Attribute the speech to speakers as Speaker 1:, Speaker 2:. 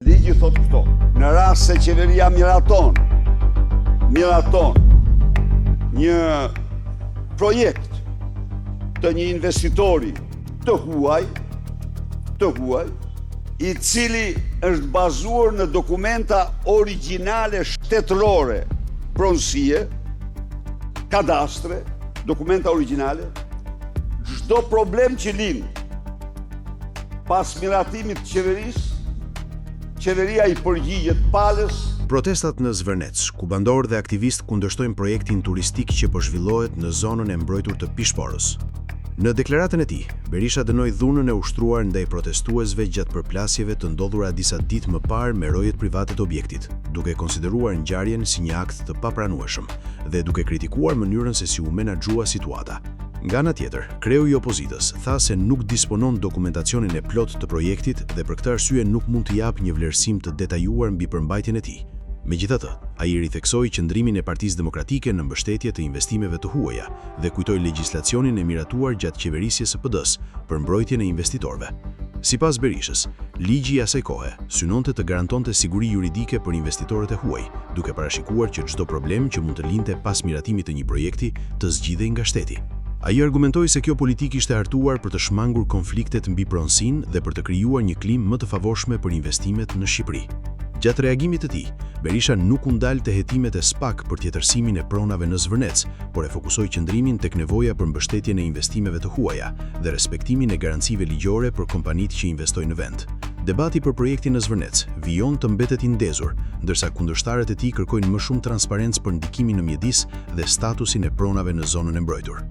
Speaker 1: Ligji thot këto, në rast se qeveria miraton një projekt të një investitori të huaj, i cili është bazuar në dokumenta origjinale shtetërore, pronësie, kadastre, dokumenta origjinale, çdo problem që lind pas miratimit të qeverisë, qeveria i përgjigjet palës.
Speaker 2: Protestat në Zvërnec, ku bandorë dhe aktivistë kundërshtojnë projektin turistik që po zhvillohet në zonën e mbrojtur të Pishporës. Në deklaratën e tij, Berisha dënoi dhunën e ushtruar ndaj protestuesve gjatë përplasjeve të ndodhura disa ditë më parë me rojet private të objektit, duke konsideruar ngjarjen si një akt të papranueshëm dhe duke kritikuar mënyrën se si u menaxhua situata. Nga ana tjetër, kreu i opozitës tha se nuk disponon dokumentacionin e plot të projektit dhe për këtë arsye nuk mund të japë një vlerësim të detajuar mbi përmbajtjen e tij. Megjithatë, ai ritheksoi qëndrimin e Partisë Demokratike në mbështetje të investimeve të huaja dhe kujtoi legjislacionin e miratuar gjatë qeverisjes së PD-s për mbrojtjen e investitorëve. Sipas Berishës, ligji i asaj kohe synonte të garantonte siguri juridike për investitorët e huaj, duke parashikuar që çdo problem që mund të lindte pas miratimit të një projekti të zgjidhej nga shteti. Ai argumentoi se kjo politikë ishte hartuar për të shmangur konfliktet mbi pronësinë dhe për të krijuar një klimë më të favorshme për investimet në Shqipëri. Gjatë reagimit të tij, Berisha nuk u ndal te hetimet e SPAK për tjetërsimin e pronave në Zvërnec, por e fokusoi qëndrimin tek nevoja për mbështetjen e investimeve të huaja dhe respektimin e garancive ligjore për kompanitë që investojnë në vend. Debati për projektin në Zvërnec vijon të mbetet i ndezur, ndërsa kundërshtarët e tij kërkojnë më shumë transparencë për ndikimin në mjedis dhe statusin e pronave në zonën e mbrojtur.